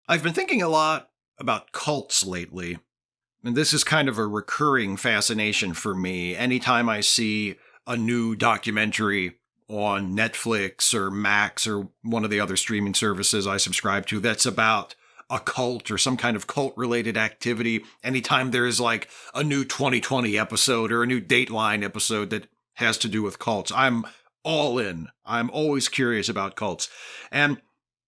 I've been thinking a lot about cults lately, and this is kind of a recurring fascination for me. Anytime I see a new documentary on Netflix or Max or one of the other streaming services I subscribe to that's about a cult or some kind of cult related activity, anytime there's like a new 2020 episode or a new Dateline episode that has to do with cults, I'm all in. I'm always curious about cults. And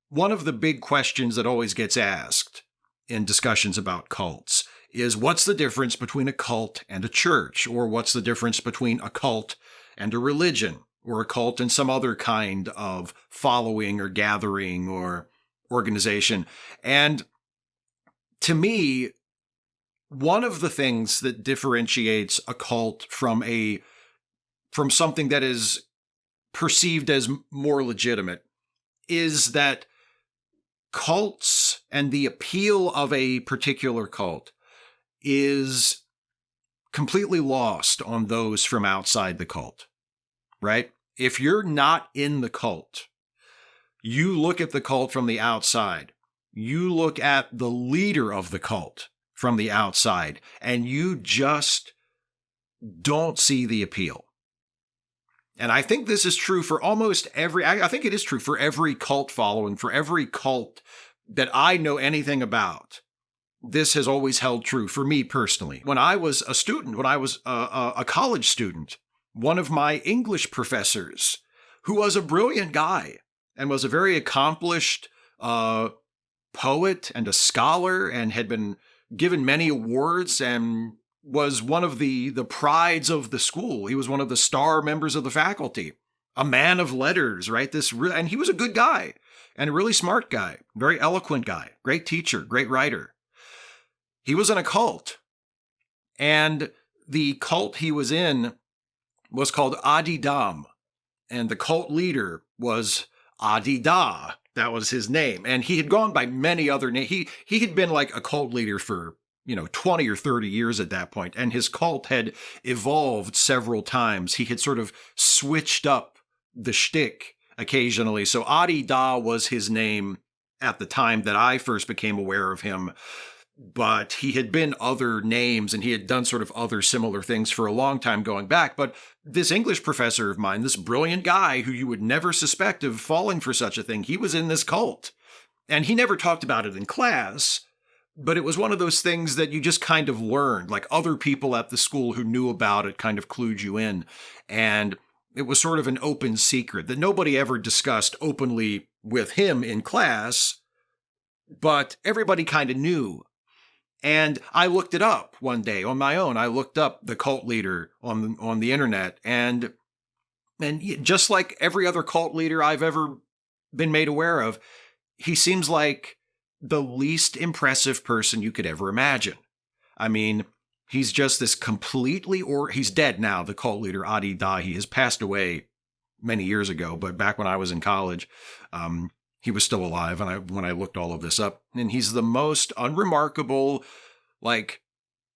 one of the big questions that always gets asked in discussions about cults is what's the difference between a cult and a church? Or what's the difference between a cult and a religion? Or a cult and some other kind of following or gathering or organization? And to me, one of the things that differentiates a cult from something that is perceived as more legitimate is that cults and the appeal of a particular cult is completely lost on those from outside the cult, right? If you're not in the cult, you look at the cult from the outside, you look at the leader of the cult from the outside, and you just don't see the appeal. And I think this is true for almost I think it is true for every cult following, for every cult that I know anything about. This has always held true for me personally. When I was a student, when I was a college student, one of my English professors, who was a brilliant guy and was a very accomplished poet and a scholar and had been given many awards and was one of the prides of the school. He was one of the star members of the faculty, a man of letters, right? And he was a good guy and a really smart guy, very eloquent guy, great teacher, great writer. He was in a cult, and the cult he was in was called Adi Dam, and the cult leader was Adi Da. That was his name, and he had gone by many other names. He had been like a cult leader for 20 or 30 years at that point, and his cult had evolved several times. He had sort of switched up the shtick occasionally. So Adi Da was his name at the time that I first became aware of him. But he had been other names and he had done sort of other similar things for a long time going back. But this English professor of mine, this brilliant guy who you would never suspect of falling for such a thing, he was in this cult. And he never talked about it in class, but it was one of those things that you just kind of learned, like other people at the school who knew about it kind of clued you in. And it was sort of an open secret that nobody ever discussed openly with him in class, but everybody kind of knew. And I looked it up one day on my own. I looked up the cult leader on the internet, and just like every other cult leader I've ever been made aware of, he seems like the least impressive person you could ever imagine. I mean, he's just this he's dead now, the cult leader, Adi Da. He has passed away many years ago, but back when I was in college, he was still alive, and when I looked all of this up, and he's the most unremarkable, like,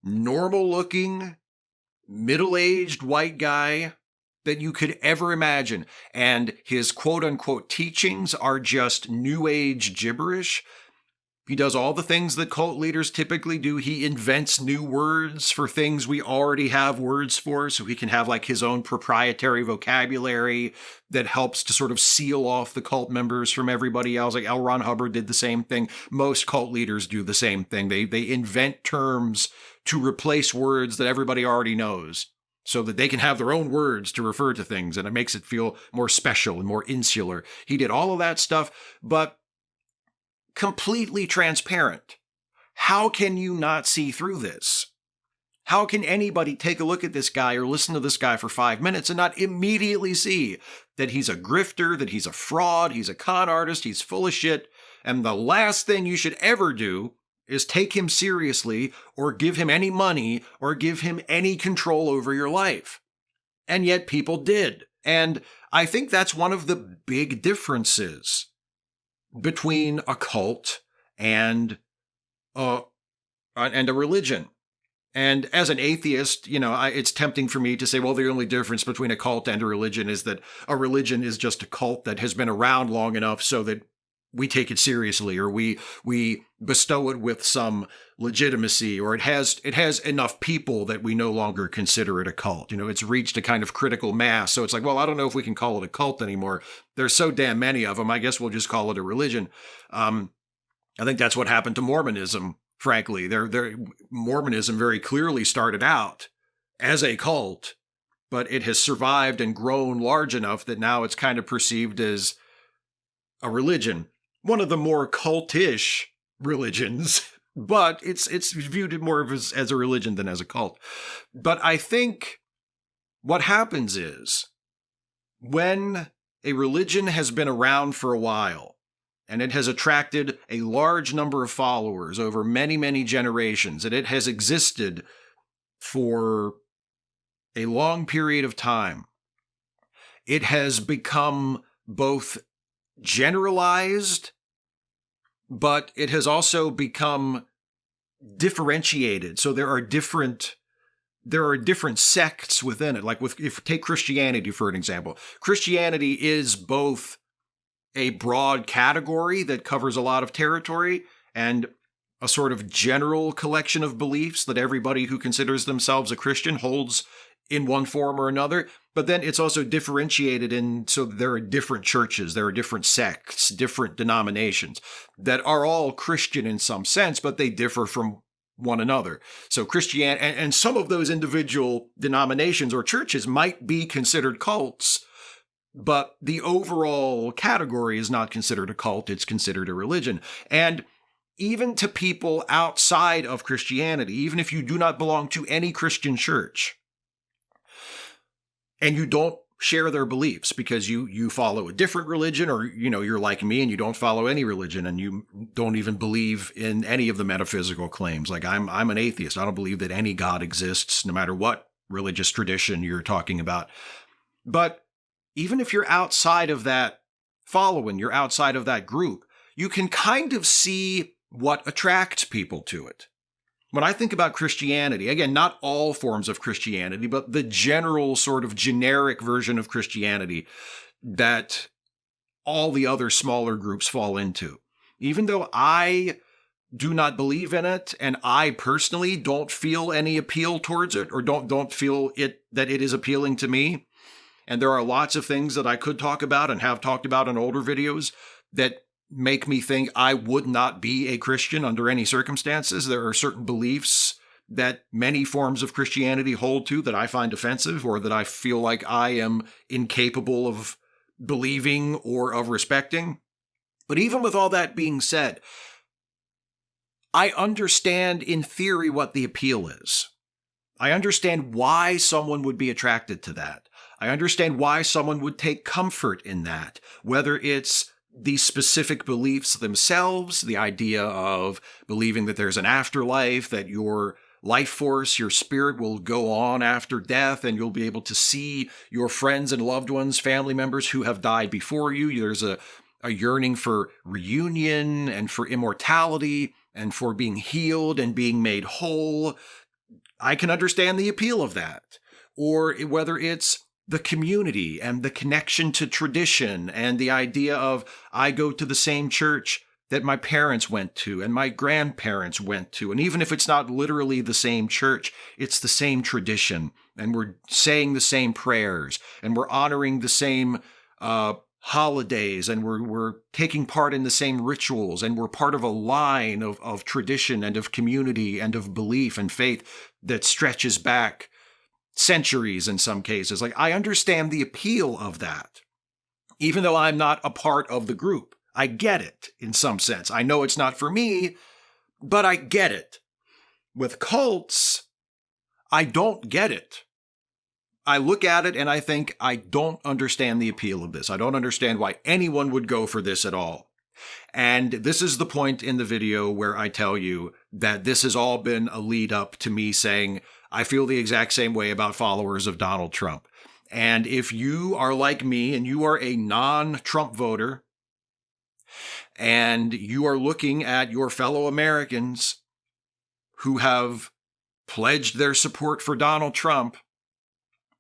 normal-looking, middle-aged white guy that you could ever imagine. And his quote-unquote teachings are just New Age gibberish. He does all the things that cult leaders typically do. He invents new words for things we already have words for, so he can have like his own proprietary vocabulary that helps to sort of seal off the cult members from everybody else. Like L. Ron Hubbard did the same thing. Most cult leaders do the same thing. They invent terms to replace words that everybody already knows so that they can have their own words to refer to things, and it makes it feel more special and more insular. He did all of that stuff, but completely transparent. How can you not see through this? How can anybody take a look at this guy or listen to this guy for 5 minutes and not immediately see that he's a grifter, that he's a fraud, he's a con artist, he's full of shit, and the last thing you should ever do is take him seriously or give him any money or give him any control over your life? And yet people did. And I think that's one of the big differences between a cult and a religion. And as an atheist, it's tempting for me to say, well, the only difference between a cult and a religion is that a religion is just a cult that has been around long enough so that we take it seriously, or we bestow it with some legitimacy, or it has enough people that we no longer consider it a cult. It's reached a kind of critical mass. So it's like, well, I don't know if we can call it a cult anymore. There's so damn many of them. I guess we'll just call it a religion. I think that's what happened to Mormonism. Frankly, Mormonism very clearly started out as a cult, but it has survived and grown large enough that now it's kind of perceived as a religion. One of the more cultish religions, but it's viewed more as a religion than as a cult. But I think what happens is when a religion has been around for a while and it has attracted a large number of followers over many, many generations, and it has existed for a long period of time, it has become both generalized, but it has also become differentiated. So there are different sects within it. Like if take Christianity for an example, Christianity is both a broad category that covers a lot of territory and a sort of general collection of beliefs that everybody who considers themselves a Christian holds in one form or another. But then it's also differentiated so there are different churches, there are different sects, different denominations that are all Christian in some sense, but they differ from one another. So Christianity, and some of those individual denominations or churches might be considered cults, but the overall category is not considered a cult, it's considered a religion. And even to people outside of Christianity, even if you do not belong to any Christian church, and you don't share their beliefs because you follow a different religion, or you're like me and you don't follow any religion and you don't even believe in any of the metaphysical claims. Like I'm an atheist. I don't believe that any God exists, no matter what religious tradition you're talking about. But even if you're outside of that following, you're outside of that group, you can kind of see what attracts people to it. When I think about Christianity, again, not all forms of Christianity, but the general sort of generic version of Christianity that all the other smaller groups fall into. Even though I do not believe in it, and I personally don't feel any appeal towards it, or don't feel that it is appealing to me, and there are lots of things that I could talk about and have talked about in older videos that make me think I would not be a Christian under any circumstances. There are certain beliefs that many forms of Christianity hold to that I find offensive, or that I feel like I am incapable of believing or of respecting. But even with all that being said, I understand in theory what the appeal is. I understand why someone would be attracted to that. I understand why someone would take comfort in that, whether it's these specific beliefs themselves, the idea of believing that there's an afterlife, that your life force, your spirit will go on after death, and you'll be able to see your friends and loved ones, family members who have died before you. There's a yearning for reunion and for immortality and for being healed and being made whole. I can understand the appeal of that. Or whether it's the community and the connection to tradition and the idea of I go to the same church that my parents went to and my grandparents went to. And even if it's not literally the same church, it's the same tradition. And we're saying the same prayers and we're honoring the same holidays, and we're taking part in the same rituals, and we're part of a line of tradition and of community and of belief and faith that stretches back centuries in some cases. Like, I understand the appeal of that, even though I'm not a part of the group. I get it in some sense. I know it's not for me, but I get it. With cults, I don't get it. I look at it and I think, I don't understand the appeal of this. I don't understand why anyone would go for this at all. And this is the point in the video where I tell you that this has all been a lead up to me saying, I feel the exact same way about followers of Donald Trump. And if you are like me and you are a non-Trump voter, and you are looking at your fellow Americans who have pledged their support for Donald Trump,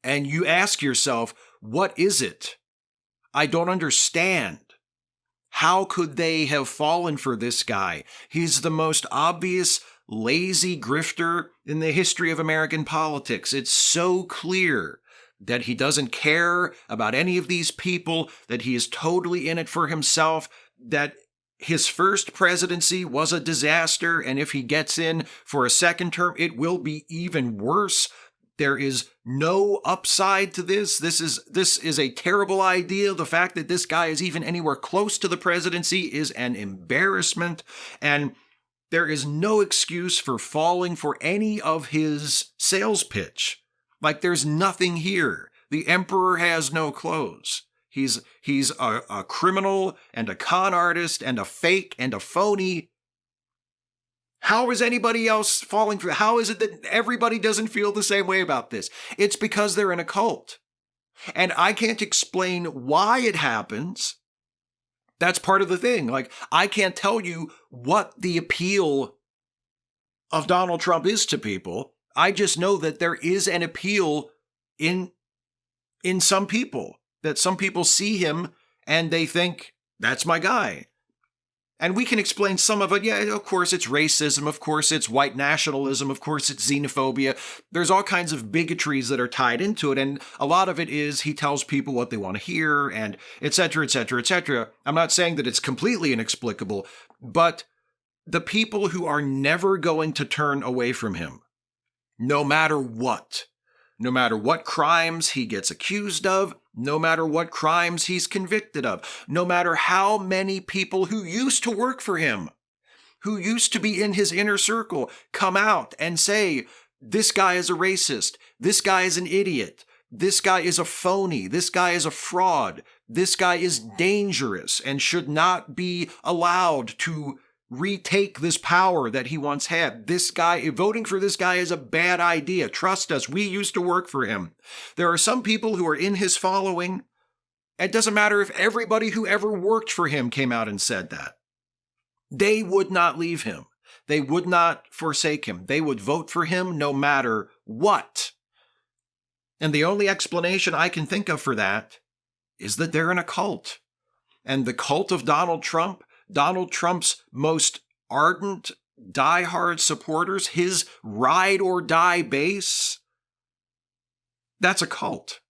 and you ask yourself, what is it I don't understand? How could they have fallen for this guy? He's the most obvious lazy grifter in the history of American politics. It's so clear that he doesn't care about any of these people, that he is totally in it for himself, that his first presidency was a disaster, and if he gets in for a second term, it will be even worse. There is no upside to this. This is a terrible idea. The fact that this guy is even anywhere close to the presidency is an embarrassment, and there is no excuse for falling for any of his sales pitch. Like, there's nothing here. The emperor has no clothes. He's a criminal and a con artist and a fake and a phony. How is anybody else falling for? How is it that everybody doesn't feel the same way about this? It's because they're in a cult. And I can't explain why it happens. That's part of the thing. Like, I can't tell you what the appeal of Donald Trump is to people. I just know that there is an appeal in some people, that some people see him and they think, that's my guy. And we can explain some of it. Yeah, of course it's racism. Of course it's white nationalism. Of course it's xenophobia. There's all kinds of bigotries that are tied into it. And a lot of it is he tells people what they want to hear, and et cetera, et cetera, et cetera. I'm not saying that it's completely inexplicable, but the people who are never going to turn away from him, no matter what crimes he gets accused of, no matter what crimes he's convicted of, no matter how many people who used to work for him, who used to be in his inner circle, come out and say, this guy is a racist, this guy is an idiot, this guy is a phony, this guy is a fraud, this guy is dangerous and should not be allowed to retake this power that he once had. This guy, voting for this guy is a bad idea. Trust us, we used to work for him. There are some people who are in his following. It doesn't matter if everybody who ever worked for him came out and said that. They would not leave him. They would not forsake him. They would vote for him no matter what. And the only explanation I can think of for that is that they're in a cult. And the cult of Donald Trump's most ardent, diehard supporters, his ride-or-die base, that's a cult.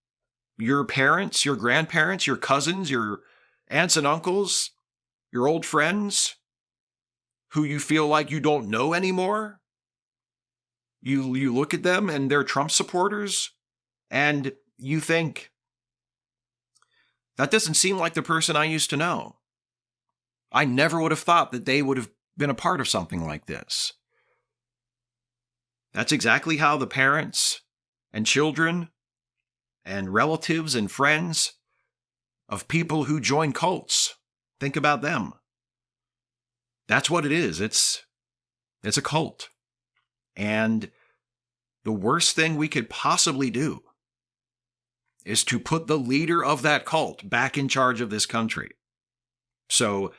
Your parents, your grandparents, your cousins, your aunts and uncles, your old friends, who you feel like you don't know anymore, you look at them and they're Trump supporters, and you think, that doesn't seem like the person I used to know. I never would have thought that they would have been a part of something like this. That's exactly how the parents and children and relatives and friends of people who join cults think about them. That's what it is. It's a cult. And the worst thing we could possibly do is to put the leader of that cult back in charge of this country. So,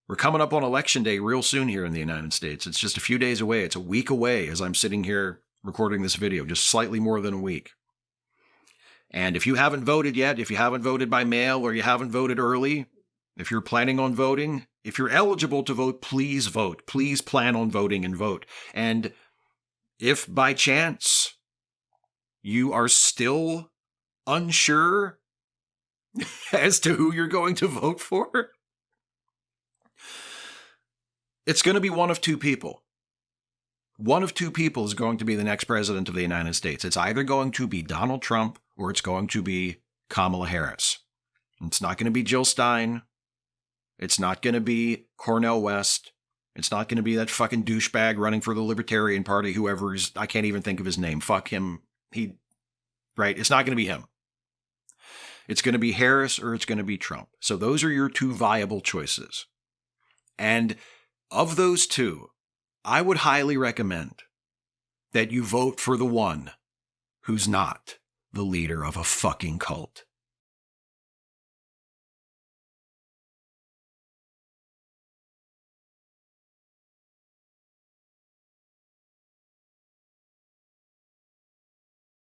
we're coming up on Election Day real soon here in the United States. It's just a few days away. It's a week away as I'm sitting here recording this video, just slightly more than a week. And if you haven't voted yet, if you haven't voted by mail or you haven't voted early, if you're planning on voting, if you're eligible to vote, please vote. Please plan on voting and vote. And if by chance you are still unsure as to who you're going to vote for, it's going to be one of two people. One of two people is going to be the next president of the United States. It's either going to be Donald Trump or it's going to be Kamala Harris. It's not going to be Jill Stein. It's not going to be Cornel West. It's not going to be that fucking douchebag running for the Libertarian Party, whoever is, I can't even think of his name. Fuck him. Right? It's not going to be him. It's going to be Harris or it's going to be Trump. So those are your two viable choices. And of those two, I would highly recommend that you vote for the one who's not the leader of a fucking cult.